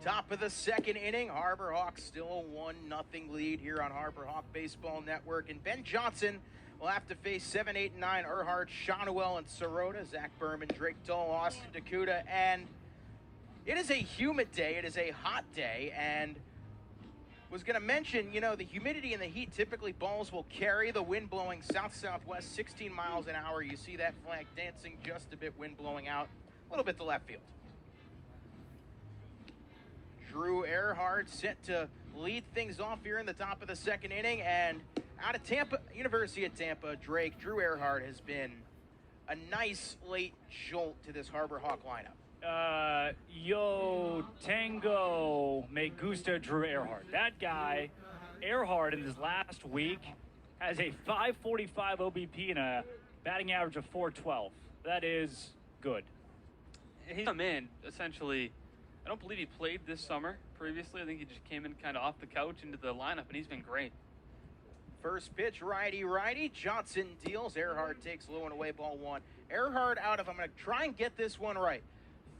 Top of the second inning, Harbor Hawks still a 1-0 lead here on Harbor Hawk Baseball Network. And Ben Johnson will have to face 7, 8, and 9, Earhart, Shawnuel, and Sirota, Zach Berman, Drake Tull, Austin Dakuda. And it is a humid day. It is a hot day. And was going to mention, you know, the humidity and the heat, typically balls will carry. The wind blowing south-southwest, 16 miles an hour. You see that flag dancing just a bit, wind blowing out a little bit to left field. Drew Earhart set to lead things off here in the top of the second inning. And out of Tampa, University of Tampa, Drew Earhart has been a nice late jolt to this Harbor Hawk lineup. Yo Tango Me Gusta Drew Earhart. That guy, Earhart, in this last week, has a 545 OBP and a batting average of 412. That is good. He's come in, essentially, I don't believe he played this summer previously. I think he just came in kind of off the couch into the lineup, and he's been great. First pitch, righty. Johnson deals. Earhart takes low and away, ball one. Earhart out of, I'm going to try and get this one right,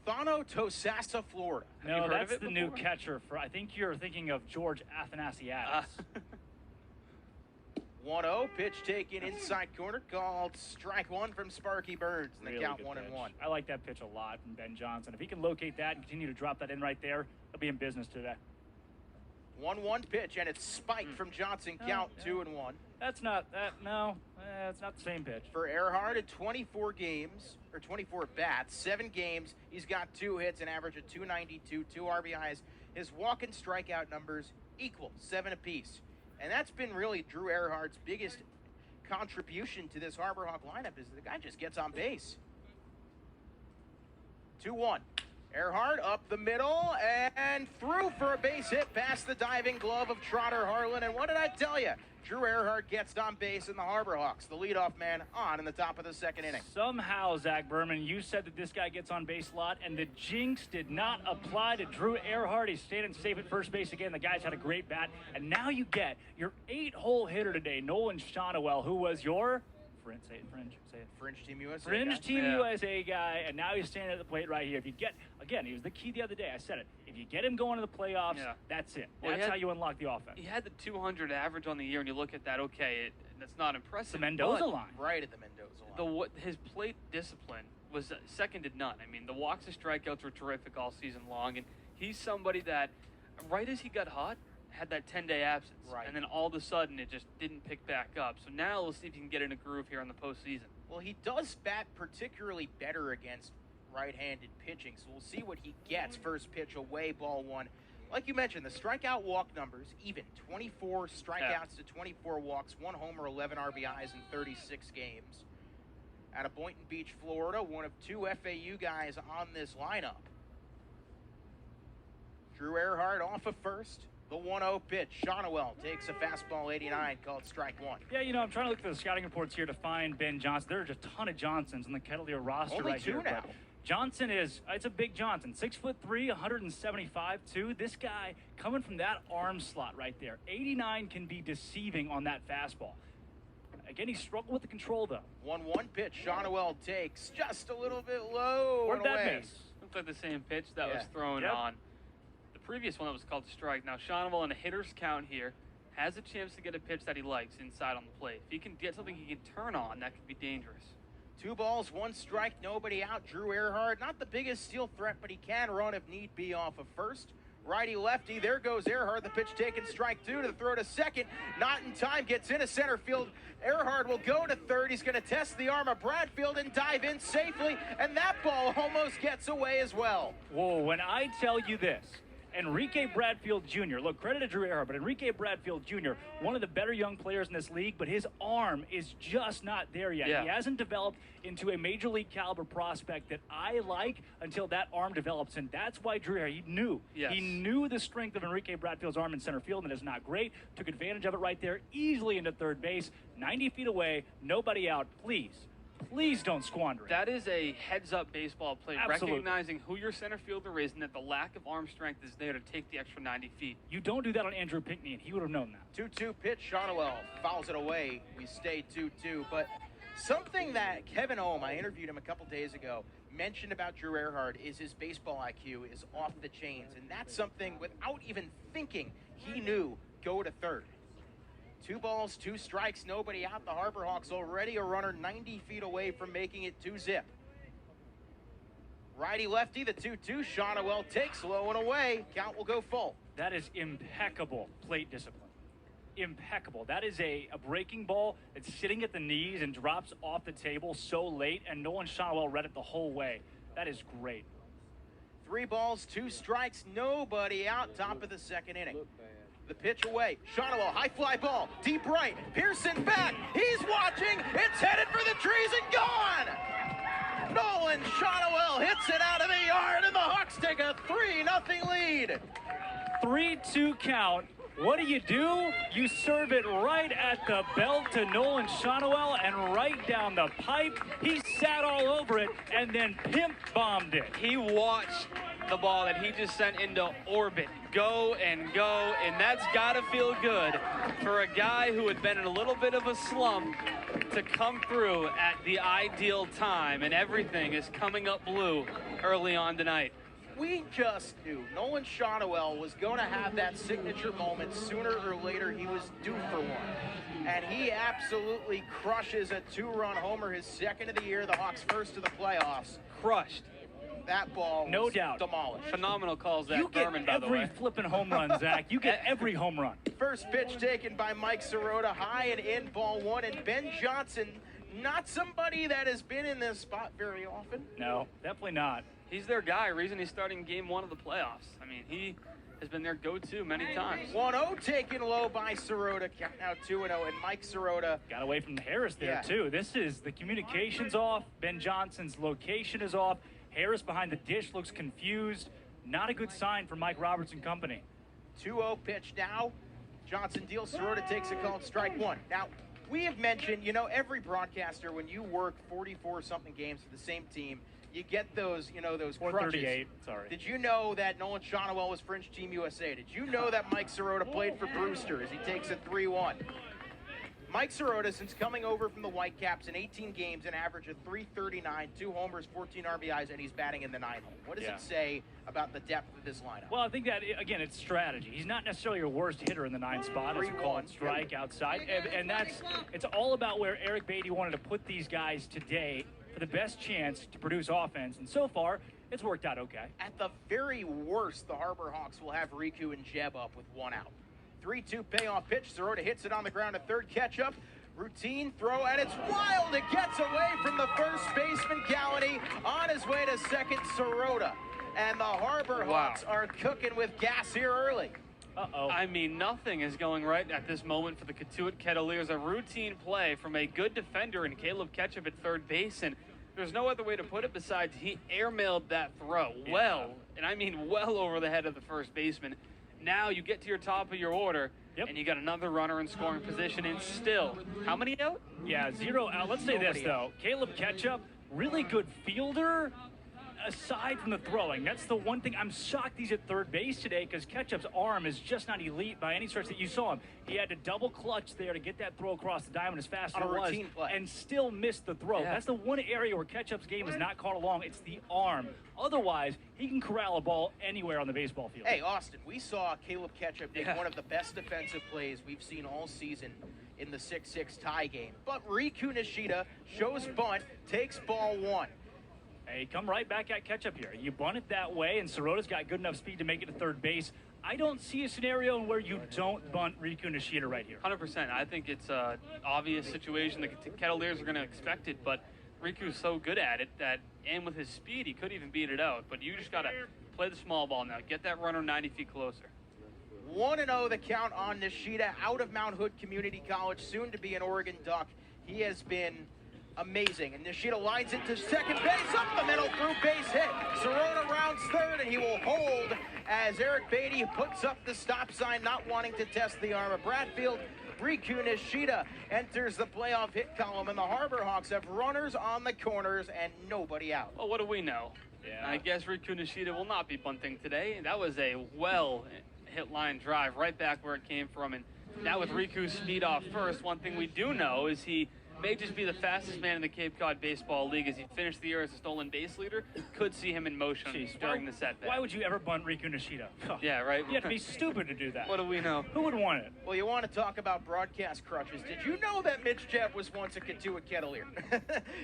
Thano Tosassa, Florida. No, that's the new catcher. I think you're thinking of George Athanasiadis. 1-0, pitch taken inside corner, called strike one from Sparky Burns. And Really they count good 1-1. I like that pitch a lot from Ben Johnson. If he can locate that and continue to drop that in right there, he'll be in business today. 1-1 pitch, and it's spiked from Johnson. Count 2-1. That's not that. No, it's not the same pitch. For Earhart in 24 games, or 24 at bats, 7 games, he's got 2 hits, an average of 292, 2 RBIs. His walk and strikeout numbers equal, 7 apiece. And that's been really Drew Earhart's biggest contribution to this Harbor Hawk lineup, is the guy just gets on base. 2-1. Earhart up the middle and through for a base hit past the diving glove of Trotter Harlan. And what did I tell you? Drew Earhart gets on base in the Harbor Hawks, the leadoff man, on in the top of the second inning. Somehow, Zach Berman, you said that this guy gets on base a lot, and the jinx did not apply to Drew Earhart. He's standing safe at first base again. The guy's had a great bat. And now you get your 8-hole hitter today, Nolan Shawnuel, who was your Fringe Team USA. Fringe Team USA guy, and now he's standing at the plate right here. If you get, again, he was the key the other day. I said it. If you get him going to the playoffs, that's it. That's how you unlock the offense. He had the 200 average on the year, and you look at that, okay, that's not impressive. The Mendoza line. Right at the Mendoza line. His plate discipline was second to none. I mean, the walks and strikeouts were terrific all season long, and he's somebody that, right as he got hot, had that 10-day absence. Right. And then all of a sudden, it just didn't pick back up. So now we'll see if he can get in a groove here in the postseason. Well, he does bat particularly better against right-handed pitching, so we'll see what he gets. First pitch away, ball one. Like you mentioned, the strikeout walk numbers, even 24 strikeouts to 24 walks, 1 homer, 11 RBIs in 36 games. Out of Boynton Beach, Florida, one of 2 FAU guys on this lineup. Drew Earhart off of first. The 1-0 pitch. Shawnuel takes a fastball 89, called strike one. Yeah, you know, I'm trying to look through the scouting reports here to find Ben Johnson. There are just a ton of Johnsons in the Kettleer roster Only right 2 here. now. Johnson it's a big Johnson. 6'3", 175 too. This guy coming from that arm slot right there. 89 can be deceiving on that fastball. Again, he struggled with the control though. 1-1 pitch. Shawnuel takes just a little bit low. Where'd that miss? Looked like the same pitch that was thrown on. The previous one that was called a strike. Now Shawnuel in a hitter's count here has a chance to get a pitch that he likes inside on the plate. If he can get something he can turn on, that could be dangerous. 2 balls, 1 strike, nobody out. Drew Earhart, not the biggest steal threat, but he can run if need be off of first. Righty-lefty, there goes Earhart. The pitch taken, strike 2 to the throw to second. Not in time, gets into center field. Earhart will go to third. He's going to test the arm of Bradfield and dive in safely, and that ball almost gets away as well. Whoa, when I tell you this, Enrique Bradfield Jr., look, credit to Drew Earhart, but Enrique Bradfield Jr., one of the better young players in this league, but his arm is just not there yet. Yeah. He hasn't developed into a major league caliber prospect that I like until that arm develops, and that's why Drew Earhart, he knew the strength of Enrique Bradfield's arm in center field, and it is not great. Took advantage of it right there, easily into third base, 90 feet away, nobody out. Please don't squander it. That is a heads-up baseball play, Absolutely. recognizing who your center fielder is and that the lack of arm strength is there to take the extra 90 feet. You don't do that on Andrew Pinckney, and he would have known that. 2-2 pitch. Shawnuel fouls it away. We stay 2-2. But something that Kevin Ohm, I interviewed him a couple days ago, mentioned about Drew Earhart is his baseball IQ is off the chains, and that's something without even thinking he knew go to third. 2 balls, 2 strikes, nobody out. The Harbor Hawks already a runner 90 feet away from making it 2-zip. Righty-lefty, the 2-2. Shawnuel takes low and away. Count will go full. That is impeccable plate discipline. Impeccable. That is a breaking ball that's sitting at the knees and drops off the table so late, and Nolan Shawnuel read it the whole way. That is great. 3 balls, 2 strikes, nobody out. Top of the second inning. The pitch away. Shawnuel, high fly ball, deep right. Pearson back. He's watching. It's headed for the trees and gone. Nolan Shawnuel hits it out of the yard, and the Hawks take a 3-0 lead. 3-2 count. What do? You serve it right at the belt to Nolan Shawnuel and right down the pipe. He sat all over it and then pimp bombed it. He watched the ball that he just sent into orbit go, and that's got to feel good for a guy who had been in a little bit of a slump to come through at the ideal time, and everything is coming up blue early on tonight. We just knew Nolan Shawnuel was going to have that signature moment. Sooner or later, he was due for one. And he absolutely crushes a 2-run homer, his second of the year, the Hawks' first of the playoffs. Crushed. That ball no was doubt demolished. Phenomenal calls, Zach Berman, by the way. You get every flipping home run, Zach. You get every home run. First pitch taken by Mike Sirota, high and in, ball 1. And Ben Johnson, not somebody that has been in this spot very often. No, definitely not. He's their guy. Reason he's starting game 1 of the playoffs. I mean, he has been their go-to many times. 1-0 taken low by Sirota. Count now 2-0, and Mike Sirota got away from Harris there too. This is the communication's off. Ben Johnson's location is off. Harris behind the dish looks confused. Not a good sign for Mike Roberts and company. 2-0 pitch now. Johnson deals. Sirota takes a called strike 1. Now, we have mentioned, every broadcaster, when you work 44-something games for the same team, you get those, those crutches. Sorry. Did you know that Nolan Shawnuel was Fringe Team USA? Did you know that Mike Sirota played for Brewster as he takes a 3-1? Mike Sirota, since coming over from the Whitecaps in 18 games, an average of .339, 2 homers, 14 RBIs, and he's batting in the 9th hole. What does it say about the depth of this lineup? Well, I think that, again, it's strategy. He's not necessarily your worst hitter in the 9th spot, as you call it, strike outside. And it's all about where Eric Beatty wanted to put these guys today for the best chance to produce offense. And so far, it's worked out okay. At the very worst, the Harbor Hawks will have Riku and Jeb up with 1 out. 3-2 payoff pitch. Sirota hits it on the ground, a third catch up. Routine throw, and it's wild. It gets away from the first baseman, Galliney. On his way to second, Sirota. And the Harbor Hawks are cooking with gas here early. Uh-oh. I mean, nothing is going right at this moment for the Cotuit Kettleers. A routine play from a good defender in Caleb Ketchup at third base, and there's no other way to put it besides he airmailed that throw well, and I mean well over the head of the first baseman. Now you get to your top of your order, and you got another runner in scoring position, and still, how many out? Yeah, 0 out. Let's say this, though. Caleb Ketchup, really good fielder, aside from the throwing. That's the one thing. I'm shocked he's at third base today because Ketchup's arm is just not elite by any stretch that you saw him. He had to double clutch there to get that throw across the diamond as fast as it was and still missed the throw. Yeah. That's the one area where Ketchup's game is not caught along. It's the arm. Otherwise, he can corral a ball anywhere on the baseball field. Hey, Austin, we saw Caleb Ketchup make one of the best defensive plays we've seen all season in the 6-6 tie game. But Riku Nishida shows bunt, takes ball 1. Hey, come right back at Ketchup here. You bunt it that way, and Sirota's got good enough speed to make it to third base. I don't see a scenario where you don't bunt Riku Nishida right here. 100%. I think it's an obvious situation. The Kettleers are going to expect it, but Riku's so good at it that, and with his speed, he could even beat it out. But you just got to play the small ball now. Get that runner 90 feet closer. 1-0 the count on Nishida out of Mount Hood Community College, soon to be an Oregon Duck. He has been amazing. And Nishida lines it to second base, up the middle, through base hit. Sirota rounds third, and he will hold as Eric Beatty puts up the stop sign, not wanting to test the arm of Bradfield. Riku Nishida enters the playoff hit column, and the Harbor Hawks have runners on the corners and nobody out. Well, what do we know? Yeah. I guess Riku Nishida will not be bunting today. That was a well-hit line drive right back where it came from. And now with Riku's speed off first, one thing we do know is he may just be the fastest man in the Cape Cod Baseball League as he finished the year as a stolen base leader. Could see him in motion during the setback. Why would you ever bunt Riku Nishida? Yeah, right? You have to be stupid to do that. What do we know? Who would want it? Well, you want to talk about broadcast crutches. Did you know that Mitch Jebb was once a Cotuit Kettleer?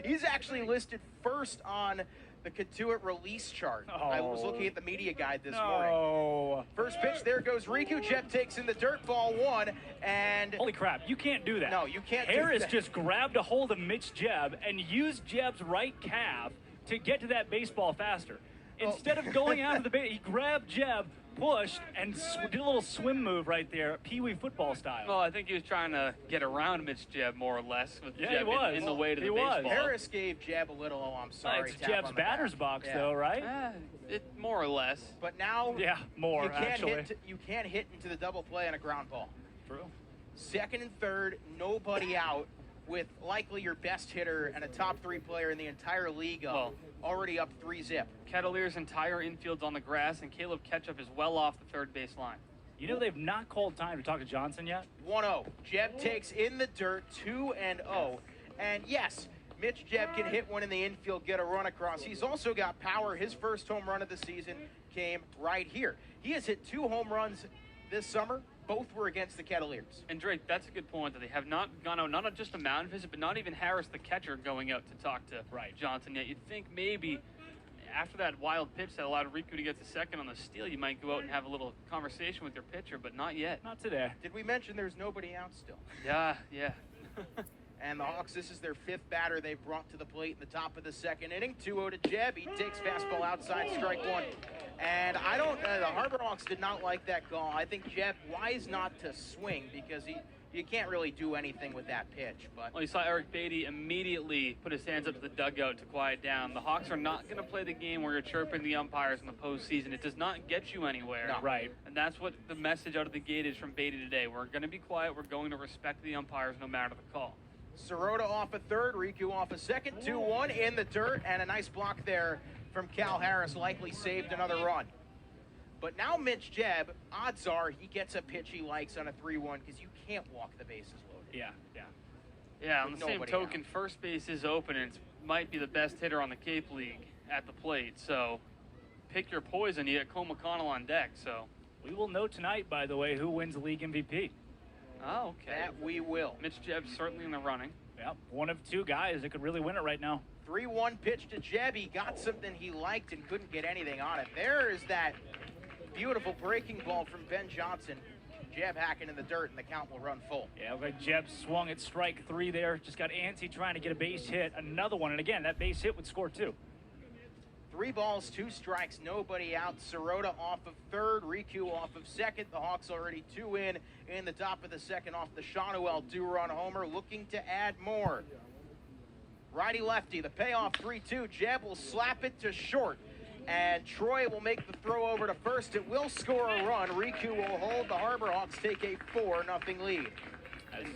He's actually listed first on the Cotuit release chart. Oh. I was looking at the media guide this morning. First pitch, there goes Riku. Jebb takes in the dirt, ball one, and... Holy crap, you can't do that. No, you can't Harris do that. just grabbed a hold of Mitch Jebb and used Jebb's right calf to get to that baseball faster. Instead of going after the base, he grabbed Jebb, pushed, and did a little swim move right there, Pee-wee football style. Well, I think he was trying to get around Mitch Jebb more or less with Jebb in the way to the baseball. Harris gave Jebb a little, oh, I'm sorry, it's Jebb's batter's box, though, right? More or less. But now, yeah, more, you can't hit into the double play on a ground ball. True. Second and third, nobody out, with likely your best hitter and a top 3 player in the entire league already up 3-zip. Kettleer's entire infield's on the grass, and Caleb Ketchup is well off the third base line. You know they've not called time to talk to Johnson yet? 1-0. Jebb takes in the dirt, 2-0. And yes, Mitch Jebb can hit one in the infield, get a run across. He's also got power. His first home run of the season came right here. He has hit 2 home runs this summer. Both were against the Kettleers. And Drake, that's a good point that they have not gone out, not just a mound visit, but not even Harris, the catcher, going out to talk to Johnson yet. You'd think maybe after that wild pitch that allowed Riku to get to second on the steal, you might go out and have a little conversation with your pitcher, but not yet. Not today. Did we mention there's nobody out still? Yeah. And the Hawks, this is their 5th batter they've brought to the plate in the top of the second inning. 2-0 to Jebb. He takes fastball outside, strike one. And I don't, the Harbor Hawks did not like that call. I think Jebb, wise not to swing because you can't really do anything with that pitch. But well, you saw Eric Beatty immediately put his hands up to the dugout to quiet down. The Hawks are not going to play the game where you're chirping the umpires in the postseason. It does not get you anywhere. No. Right. And that's what the message out of the gate is from Beatty today. We're going to be quiet. We're going to respect the umpires no matter the call. Sirota off a third, Riku off a second, 2-1 in the dirt, and a nice block there from Cal Harris, likely saved another run. But now Mitch Jebb, odds are he gets a pitch he likes on a 3-1 because you can't walk the bases loaded. Yeah, on the same token, first base is open and might be the best hitter on the Cape League at the plate. So pick your poison. You got Cole McConnell on deck. So we will know tonight, by the way, who wins the league MVP. Oh, okay. That we will. Mitch Jebb certainly in the running. Yeah, one of 2 guys that could really win it right now. 3-1 pitch to Jebb. He got something he liked and couldn't get anything on it. There is that beautiful breaking ball from Ben Johnson. Jebb hacking in the dirt, and the count will run full. Yeah, like Jebb swung at strike 3 there. Just got antsy trying to get a base hit. Another one, and again, that base hit would score 2. 3 balls, 2 strikes, nobody out. Sirota off of third, Riku off of second. The Hawks already 2 in the top of the second off the Shawnuel 2-run homer, looking to add more. Righty-lefty, the payoff 3-2. Jebb will slap it to short, and Troy will make the throw over to first. It will score a run. Riku will hold. The Harbor Hawks take a 4-0 lead. That's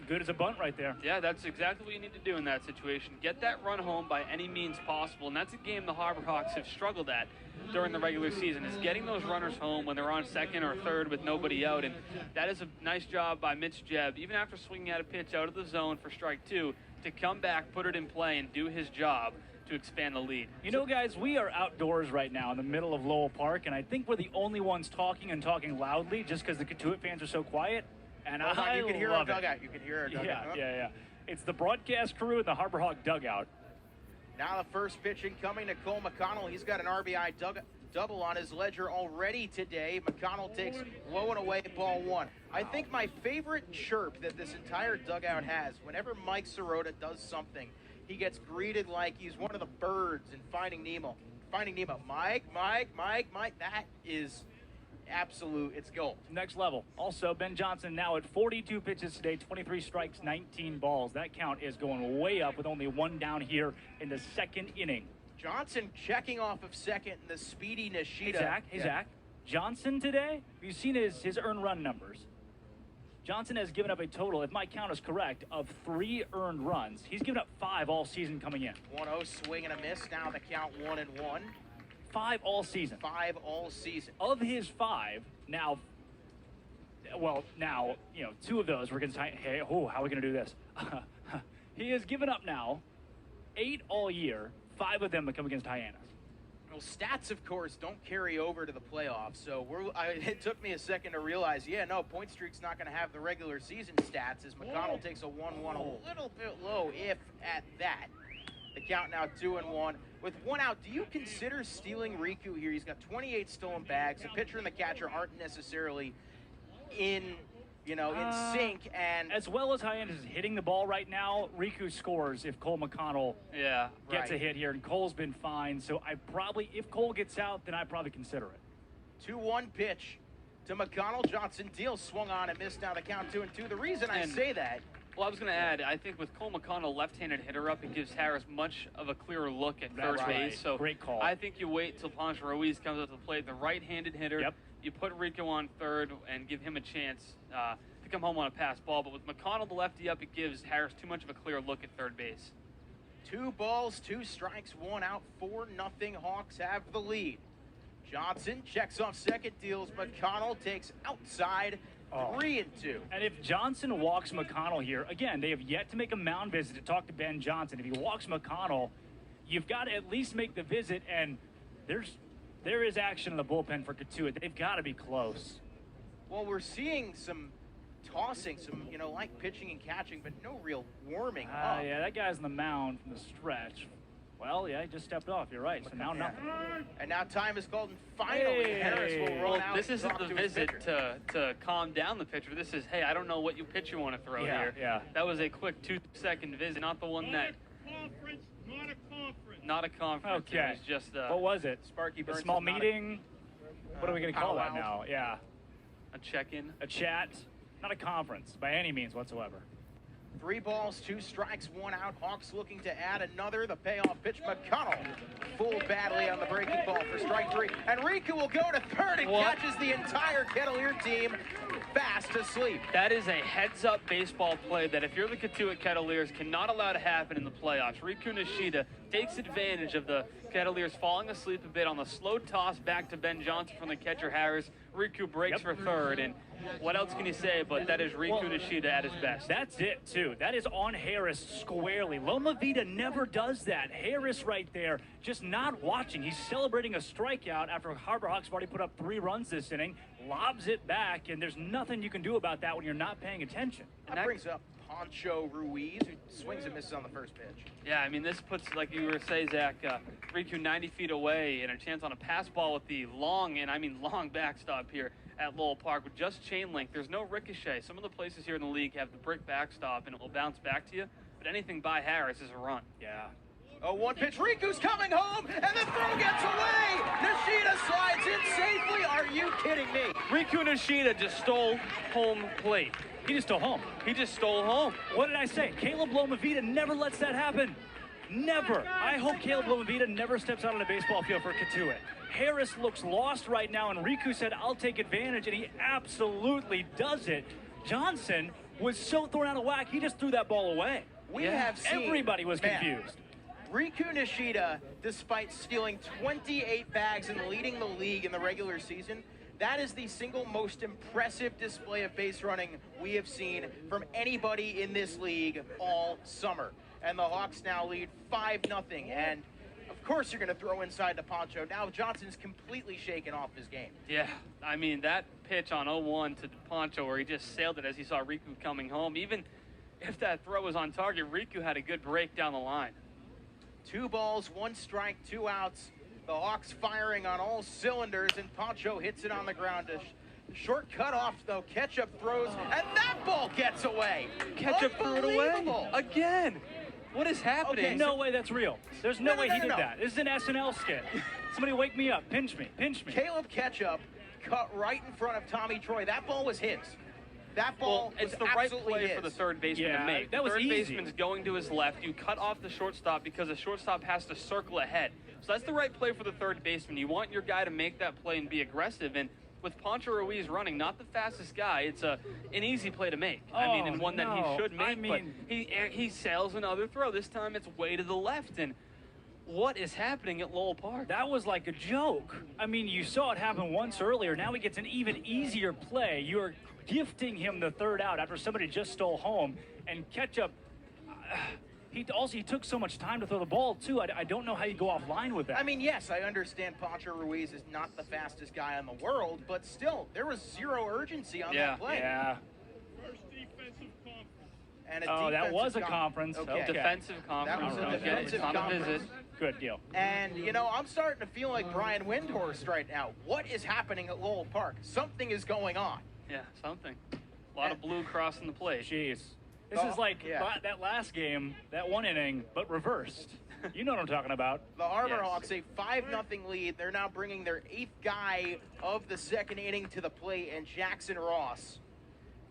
good as a bunt right there. Yeah, that's exactly what you need to do in that situation. Get that run home by any means possible, and that's a game the Harbor Hawks have struggled at during the regular season, is getting those runners home when they're on second or third with nobody out, and that is a nice job by Mitch Jebb, even after swinging at a pitch out of the zone for strike 2, to come back, put it in play, and do his job to expand the lead. You know, guys, we are outdoors right now in the middle of Lowell Park, and I think we're the only ones talking and talking loudly just because the Cotuit fans are so quiet. And I you can hear love our dugout. You can hear our dugout. Yeah. It's the broadcast crew in the Harbor Hawk dugout. Now the first pitch incoming to Cole McConnell. He's got an RBI double on his ledger already today. McConnell takes low and away, ball 1. I think my favorite chirp that this entire dugout has, whenever Mike Sirota does something, he gets greeted like he's one of the birds in Finding Nemo. Mike. That is absolute, it's gold. Next level. Also, Ben Johnson now at 42 pitches today, 23 strikes, 19 balls. That count is going way up with only 1 down here in the second inning. Johnson checking off of second in the speedy Nishida. Hey, Zach. Johnson today, have you seen his earned run numbers? Johnson has given up a total, if my count is correct, of 3 earned runs. He's given up 5 all season coming in. 1-0 swing and a miss. Now the count 1-1. 5 all season. 5 all season. Of his 5, now, 2 of those we're going to say, hey, how are we going to do this? He has given up now 8 all year. 5 of them have come against Hyannis. Well, stats, of course, don't carry over to the playoffs. So it took me a second to realize, point streak's not going to have the regular season stats as McConnell takes a 1-1, a little bit low, if at that. The count now 2-1. With 1 out, do you consider stealing Riku here? He's got 28 stolen bags. The pitcher and the catcher aren't necessarily in sync. And as well as Hyannis is hitting the ball right now, Riku scores if Cole McConnell gets a hit here, and Cole's been fine. So if Cole gets out, then I'd probably consider it. 2-1 pitch to McConnell. Johnson deal swung on and missed. Now the count 2-2. The reason I say that. Well, I was going to add, I think with Cole McConnell left-handed hitter up, it gives Harris much of a clearer look at third base. So great call. I think you wait till Pancho Ruiz comes up to the plate, the right-handed hitter. Yep. You put Rico on third and give him a chance to come home on a pass ball. But with McConnell the lefty up, it gives Harris too much of a clear look at third base. 2 balls, 2 strikes, 1 out, 4-0. Hawks have the lead. Johnson checks off second, deals McConnell, takes outside. 3-2. And if Johnson walks McConnell here, again, they have yet to make a mound visit to talk to Ben Johnson. If he walks McConnell, you've got to at least make the visit, and there is action in the bullpen for Cotuit. They've got to be close. Well, we're seeing some tossing, some like pitching and catching, but no real warming up. Yeah, that guy's on the mound from the stretch. Well, yeah, he just stepped off. You're right. So now nothing. And now time is called, and finally Harris will roll out. This isn't the visit to calm down the pitcher. This is, hey, I don't know what pitch you want to throw here. Yeah. That was a quick 2-second visit, not the one that. Not a conference. Okay. It was just what was it? Sparky Burns. A small meeting? What are we going to call that now? Yeah. A check-in. A chat. Not a conference by any means whatsoever. 3 balls, 2 strikes, 1 out. Hawks looking to add another. The payoff pitch, McConnell fooled badly on the breaking ball for strike 3. And Riku will go to third and catches the entire Kettleer team fast asleep. That is a heads-up baseball play that if you're the Cotuit Kettleers, cannot allow to happen in the playoffs. Riku Nishida takes advantage of the Kettleers falling asleep a bit on the slow toss back to Ben Johnson from the catcher Harris. Riku breaks for third, and what else can you say, but that is Riku Nishida at his best. That's it, too. That is on Harris squarely. Loma Vida never does that. Harris right there, just not watching. He's celebrating a strikeout after Harbor Hawks have already put up 3 runs this inning, lobs it back, and there's nothing you can do about that when you're not paying attention. That brings up Pancho Ruiz, who swings and misses on the first pitch. Yeah, I mean, this puts, like you were saying, Zach, Riku 90 feet away and a chance on a pass ball with the long backstop here at Lowell Park with just chain link. There's no ricochet. Some of the places here in the league have the brick backstop and it will bounce back to you, but anything by Harris is a run. Yeah. 0-1 pitch, Riku's coming home, and the throw gets away! Nishida slides in safely, are you kidding me? Riku Nishida just stole home plate. He just stole home. He just stole home. What did I say? Caleb Loma Vida never lets that happen. Never. I hope Caleb Loma Vida never steps out on a baseball field for Cotuit. Harris looks lost right now, and Riku said, I'll take advantage, and he absolutely does it. Johnson was so thrown out of whack, he just threw that ball away. We have seen, everybody was confused. Riku Nishida, despite stealing 28 bags and leading the league in the regular season, that is the single most impressive display of base running we have seen from anybody in this league all summer. And the Hawks now lead 5-0. And of course you're going to throw inside to Pancho. Now Johnson's completely shaken off his game. Yeah, I mean, that pitch on 0-1 to Pancho where he just sailed it as he saw Riku coming home. Even if that throw was on target, Riku had a good break down the line. 2 balls, 1 strike, 2 outs. The Hawks firing on all cylinders, and Pancho hits it on the ground. Short cutoff, though. Ketchup throws, and that ball gets away. Ketchup threw it away again. What is happening? Okay, no way that's real. There's no way he did that. This is an SNL skit. Somebody wake me up. Pinch me. Pinch me. Caleb Ketchup cut right in front of Tommy Troy. That ball was his. That ball it's was the right absolutely play his. for the third baseman to make. That was third easy. baseman's going to his left. You cut off the shortstop because the shortstop has to circle ahead. So that's the right play for the third baseman. You want your guy to make that play and be aggressive. And with Pancho Ruiz running, not the fastest guy, it's an easy play to make. I mean, and one that he should make. But he sails another throw. This time it's way to the left. And what is happening at Lowell Park? That was like a joke. I mean, you saw it happen once earlier. Now he gets an even easier play. You're gifting him the third out after somebody just stole home. And Ketchup, He took so much time to throw the ball, too. I don't know how you go offline with that. I mean, yes, I understand Pancho Ruiz is not the fastest guy in the world, but still, there was zero urgency on that play. Yeah. First defensive conference. And that was a conference. Okay. Defensive conference. That was a Don't get it. defensive It's on a conference. visit. Good deal. And, you know, I'm starting to feel like Brian Windhorst right now. What is happening at Lowell Park? Something is going on. Yeah, something. A lot of blue crossing the plate. Jeez. This is like that last game, that one inning, but reversed. You know what I'm talking about. The Harbor Hawks, a 5-0 lead. They're now bringing their 8th guy of the second inning to the plate, and Jackson Ross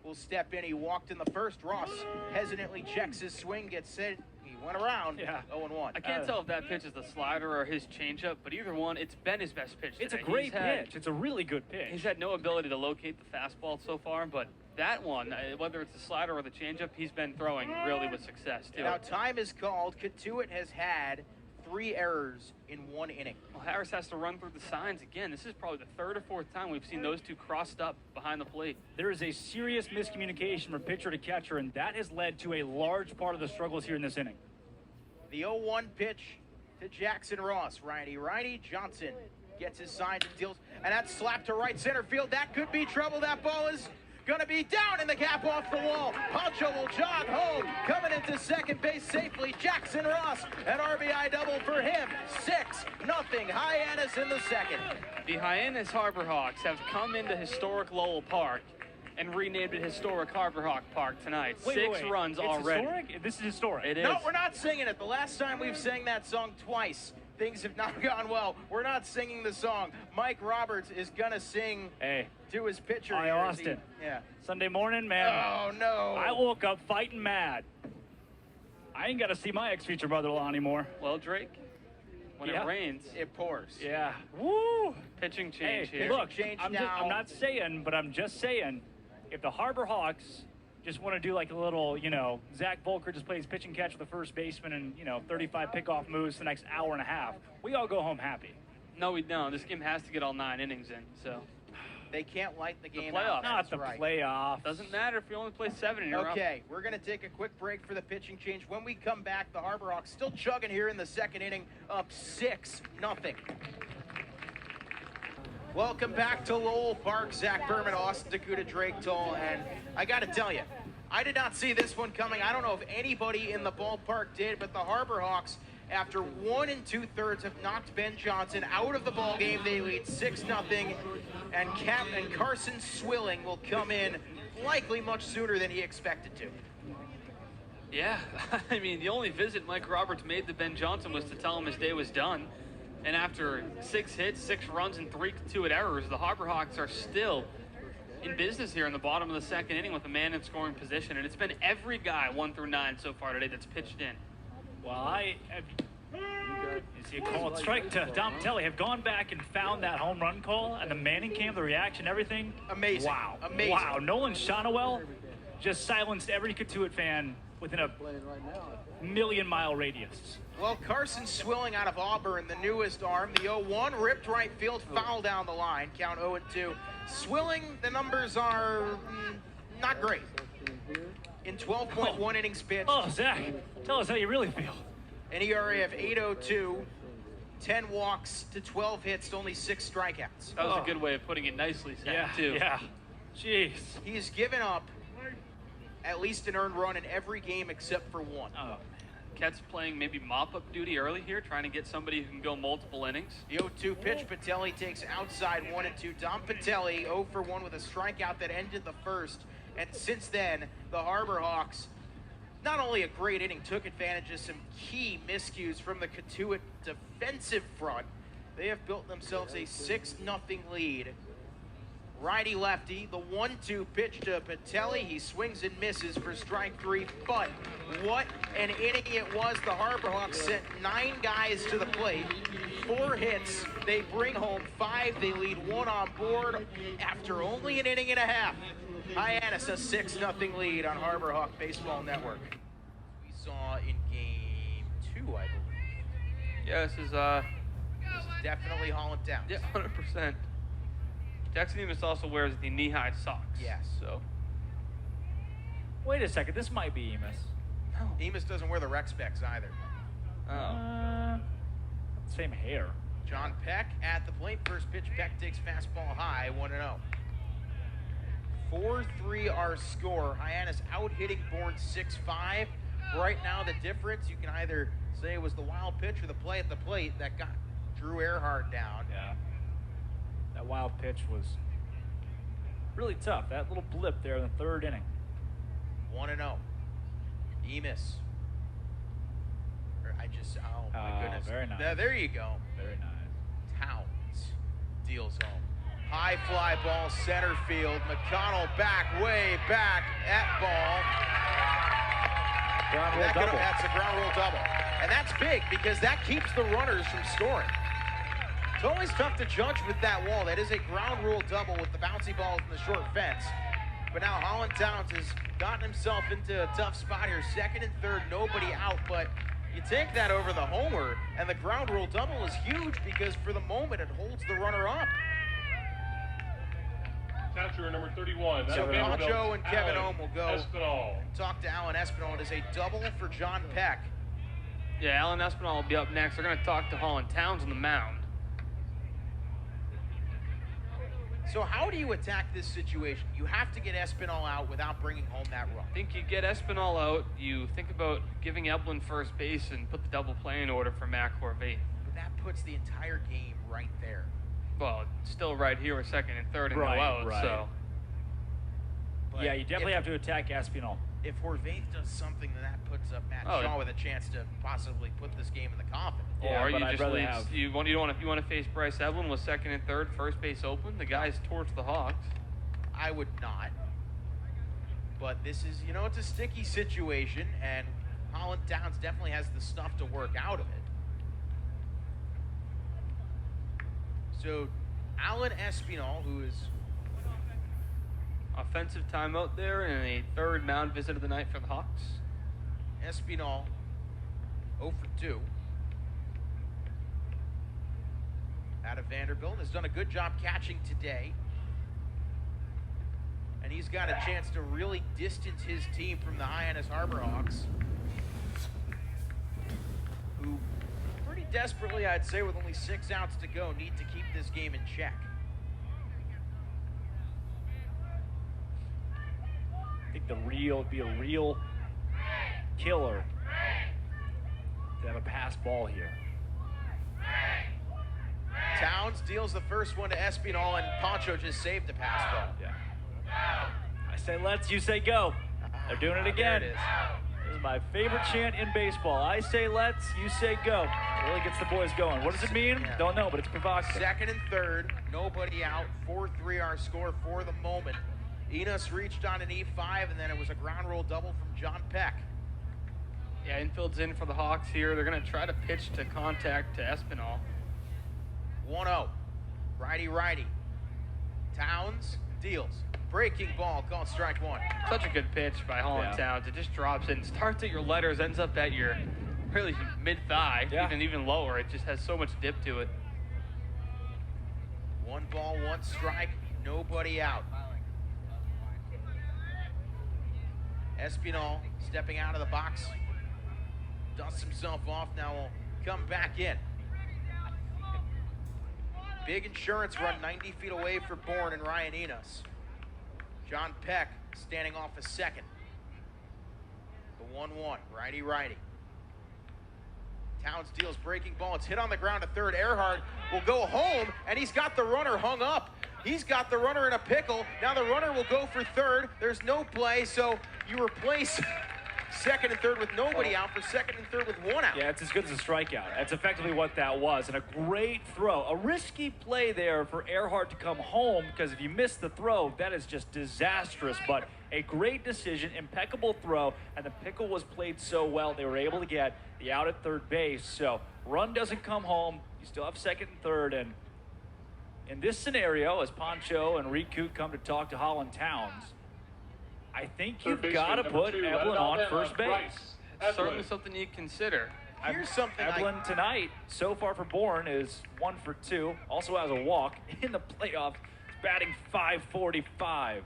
will step in. He walked in the first. Ross hesitantly checks his swing, gets set. He went around. 0-1. I can't tell if that pitch is the slider or his changeup, but either one, it's been his best pitch today. It's a great pitch. It's a really good pitch. He's had no ability to locate the fastball so far, but that one, whether it's the slider or the changeup, he's been throwing really with success, too. Now, time is called. Katuitt has had 3 errors in 1 inning. Well, Harris has to run through the signs again. This is probably the 3rd or 4th time we've seen those two crossed up behind the plate. There is a serious miscommunication from pitcher to catcher, and that has led to a large part of the struggles here in this inning. The 0-1 pitch to Jackson Ross. Righty Johnson gets his sign and deals, and that's slapped to right center field. That could be trouble. That ball is going to be down in the gap off the wall. Pancho will jog home, coming into second base safely. Jackson Ross, an RBI double for him. 6-0 Hyannis in the second. The Hyannis Harbor Hawks have come into historic Lowell Park and renamed it Historic Harbor Hawk Park tonight. Six runs it's already. Historic? This is historic. It is. No, we're not singing it. The last time we've sang that song twice, things have not gone well. We're not singing the song. Mike Roberts is going to sing to his pitcher. Hi, Austin. Yeah. Sunday morning, man. Oh, no. I woke up fighting mad. I ain't got to see my ex-future brother-in-law anymore. Well, Drake, when it rains, it pours. Yeah. Woo! Pitching change here. Look, I'm not saying, but I'm just saying, if the Harbor Hawks just want to do like a little, Zach Volker just plays pitch and catch with the first baseman and, 35 pickoff moves the next hour and a half, we all go home happy. No, we don't. This game has to get all 9 innings in, so. They can't light the game playoffs. out. Not the playoffs. Doesn't matter if you only play 7 and you're up. Okay, we're going to take a quick break for the pitching change. When we come back, the Harbor Hawks still chugging here in the second inning, up 6-0. Welcome back to Lowell Park. Zach Berman, Austin Dakuda, Drake Toll, and I got to tell you, I did not see this one coming. I don't know if anybody in the ballpark did, but the Harbor Hawks, after 1 2/3, have knocked Ben Johnson out of the ball game. They lead 6-0, and Carson Swilling will come in likely much sooner than he expected to. Yeah, I mean, the only visit Mike Roberts made to Ben Johnson was to tell him his day was done. And after 6 hits, 6 runs, and 3 Katuitt errors, the Harbor Hawks are still in business here in the bottom of the second inning with a man in scoring position. And it's been every guy 1 through 9 so far today that's pitched in. Well, you see a called strike to Dom Patelli. Have gone back and found that home run call and the Manning cam, the reaction, everything. Amazing. Wow. Amazing. Wow. Nolan Shonowell just silenced every Katuitt fan within a million-mile radius. Well, Carson Swilling out of Auburn, the newest arm. The 0-1 ripped right field, foul down the line. Count 0-2. Swilling, the numbers are not great. In 12.1 innings pitched. Oh, Zach, tell us how you really feel. An ERA of 8.02, 10 walks to 12 hits, only 6 strikeouts. That was a good way of putting it nicely, Zach, too. Yeah. Jeez. He's given up at least an earned run in every game except for 1. Oh. Ket's playing maybe mop-up duty early here, trying to get somebody who can go multiple innings. The 0-2 pitch, Patelli takes outside 1-2. Dom Patelli 0 for 1 with a strikeout that ended the first. And since then, the Harbor Hawks, not only a great inning, took advantage of some key miscues from the Katuitt defensive front. They have built themselves a 6-0 lead. Righty-lefty, the 1-2 pitch to Patelli. He swings and misses for strike 3, but what an inning it was. The Harbor Hawks sent 9 guys to the plate, 4 hits. They bring home 5. They lead 1 on board after only an inning and a half. Hyannis a 6-0 lead on Harbor Hawk Baseball Network. We saw in game 2, I believe. Yeah, this is definitely Holland Downs. Yeah, 100%. Jackson Emus also wears the knee-high socks. Yes. So. Wait a second, this might be Emus. Emus doesn't wear the rec specs either. Same hair. John Peck at the plate. First pitch, Peck takes fastball high, 1-0. 4-3 our score. Hyannis out hitting Bourne 6-5. Right now the difference, you can either say it was the wild pitch or the play at the plate that got Drew Earhart down. Yeah. That wild pitch was really tough. That little blip there in the third inning. 1-0. Emus. Oh my goodness. Very nice. There you go. Very nice. Towns deals home. High fly ball, center field. McConnell back, way back at ball. Ground rule double. That's a ground rule double. And that's big because that keeps the runners from scoring. It's always tough to judge with that wall. That is a ground rule double with the bouncy balls in the short fence. But now Holland Towns has gotten himself into a tough spot here. Second and third, nobody out, but you take that over the homer, and the ground rule double is huge because for the moment it holds the runner up. Catcher number 31. So Pancho and Kevin Ohm will go Espinal. and talk to Alan Espinal. It is a double for John Peck. Yeah, Alan Espinal will be up next. They're going to talk to Holland Towns on the mound. So how do you attack this situation? You have to get Espinal out without bringing home that run. I think you get Espinal out. You think about giving Eblin first base and put the double play in order for Matt Corvette. But that puts the entire game right there. Well, it's still right here with second and third and no out. So. But yeah, you definitely have to attack Espinal. If Horvath does something, then that puts up Matt Shaw with a chance to possibly put this game in the coffin. Yeah, or you just leave. You want to face Bryce Eblin with second and third, first base open. The guy's torched the Hawks. I would not. But this is, it's a sticky situation, and Holland Towns definitely has the stuff to work out of it. So, Alan Espinal, who is offensive timeout there and a third mound visit of the night for the Hawks. Espinal 0 for 2. Out of Vanderbilt, has done a good job catching today. And he's got a chance to really distance his team from the Hyannis Harbor Hawks, who pretty desperately, I'd say, with only 6 outs to go, need to keep this game in check. I think it'd be a real killer to have a pass ball here. Towns deals the first one to Espinal, and Pancho just saved the pass ball. Yeah. I say let's, you say go. They're doing it again. There it is. This is my favorite chant in baseball. I say let's, you say go. Really gets the boys going. What does it mean? Yeah. Don't know, but it's provocative. Second and third, nobody out. 4-3 our score for the moment. Enos reached on an E5, and then it was a ground rule double from John Peck. Yeah, infield's in for the Hawks here. They're going to try to pitch to contact to Espinal. 1-0. Righty. Towns deals. Breaking ball, called strike one. Such a good pitch by Holland Towns. It just drops in, starts at your letters, ends up at your really mid-thigh, even lower. It just has so much dip to it. 1 ball, 1 strike, nobody out. Espinal stepping out of the box, dusts himself off, now will come back in. Big insurance run 90 feet away for Bourne and Ryan Enos. John Peck standing off a second. The 1-1, righty. Towns deals breaking ball. It's hit on the ground to third. Earhart will go home, and he's got the runner hung up. He's got the runner in a pickle. Now the runner will go for third. There's no play, so you replace second and third with nobody out for second and third with 1 out. Yeah, it's as good as a strikeout. That's effectively what that was, and a great throw. A risky play there for Earhart to come home, because if you miss the throw, that is just disastrous, but a great decision, impeccable throw, and the pickle was played so well, they were able to get the out at third base. So run doesn't come home, you still have second and third, and in this scenario, as Pancho and Riku come to talk to Holland Towns, I think you've got to put Eblin on first base. That's certainly something you consider. Here's something Eblin tonight, so far for Bourne, is 1 for 2. Also has a walk in the playoffs. He's batting .545.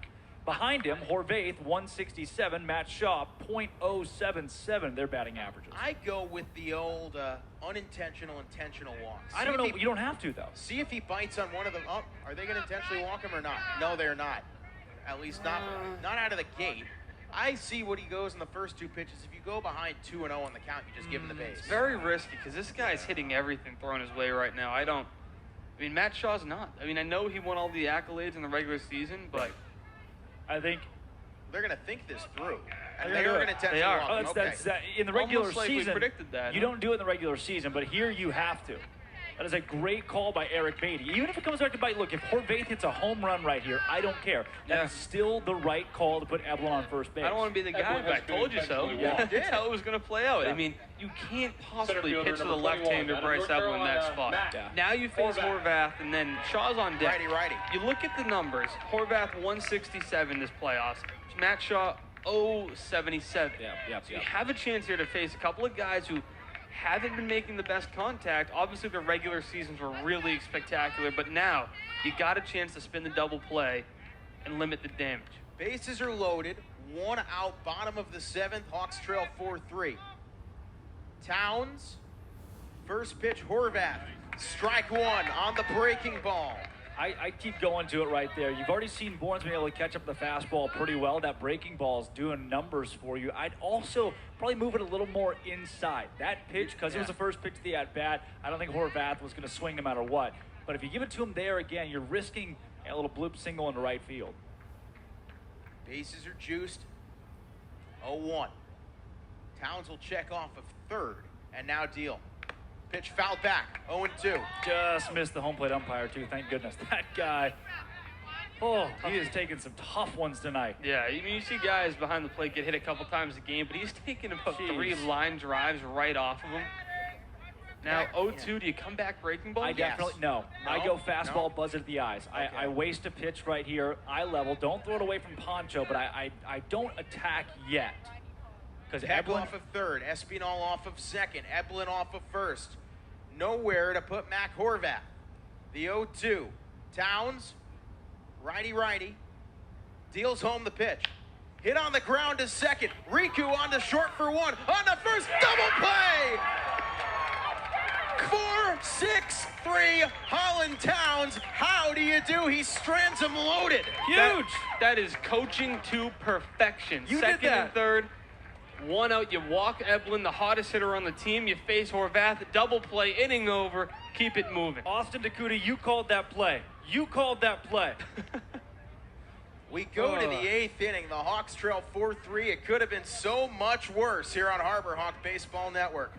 Behind him, Horvath, 167. Matt Shaw, .077, their batting averages. I go with the old unintentional, intentional walks. I don't know. You don't have to, though. See if he bites on one of them. Oh, are they going to intentionally walk him or not? No, they're not. At least not out of the gate. I see what he goes in the first 2 pitches. If you go behind 2-0 on the count, you just give him the base. It's very risky because this guy's hitting everything thrown his way right now. I mean, Matt Shaw's not. I mean, I know he won all the accolades in the regular season, but I think they're going to think this through. And they are going to intentionally walk him. That's in the regular season. We predicted that. You don't do it in the regular season, but here you have to. That is a great call by Eric Beatty. Even if it comes back to bite, look, if Horvath hits a home run right here, I don't care. That's still the right call to put Eblin on first base. I don't want to be the guy, but I told you so. That's how it was going to play out. I mean, you can't possibly pitch to the left-hander Bryce Eblin in that spot. Now you face Horvath, and then Shaw's on deck. Righty. You look at the numbers. Horvath 167 this playoffs. Matt Shaw 077. So you have a chance here to face a couple of guys who haven't been making the best contact. Obviously, the regular seasons were really spectacular, but now you got a chance to spin the double play and limit the damage. Bases are loaded. 1 out, bottom of the 7th. Hawks trail 4-3. Towns, first pitch, Horvath. Strike 1 on the breaking ball. I keep going to it right there. You've already seen Bourne's been able to catch up the fastball pretty well. That breaking ball is doing numbers for you. I'd also probably move it a little more inside. That pitch, because it was the first pitch of the at-bat, I don't think Horvath was going to swing no matter what. But if you give it to him there again, you're risking a little bloop single into right field. Bases are juiced. 0-1. Towns will check off of third and now deal. Pitch fouled back, 0-2. Just missed the home plate umpire, too. Thank goodness. That guy, he is taking some tough ones tonight. Yeah, I mean, you see guys behind the plate get hit a couple times a game, but he's taking about 3 line drives right off of him. Now, 0-2, do you come back breaking ball? I definitely, no. I go fastball, buzz it at the eyes. I waste a pitch right here, eye level. Don't throw it away from Poncho, but I don't attack yet. Because Eblin off of third, Espinal off of second, Eblin off of first. Nowhere to put Mac Horvath. The 0-2. Towns, righty, deals home the pitch. Hit on the ground to second. Riku on to short for 1. On the first, double play! 4-6-3, Holland Towns. How do you do? He strands him loaded. Huge! That is coaching to perfection. Second and third. 1 out, you walk Eblin, the hottest hitter on the team. You face Horvath, double play, inning over. Keep it moving. Austin Dakuda, you called that play. You called that play. We go to the 8th inning. The Hawks trail 4-3. It could have been so much worse here on Harbor Hawk Baseball Network.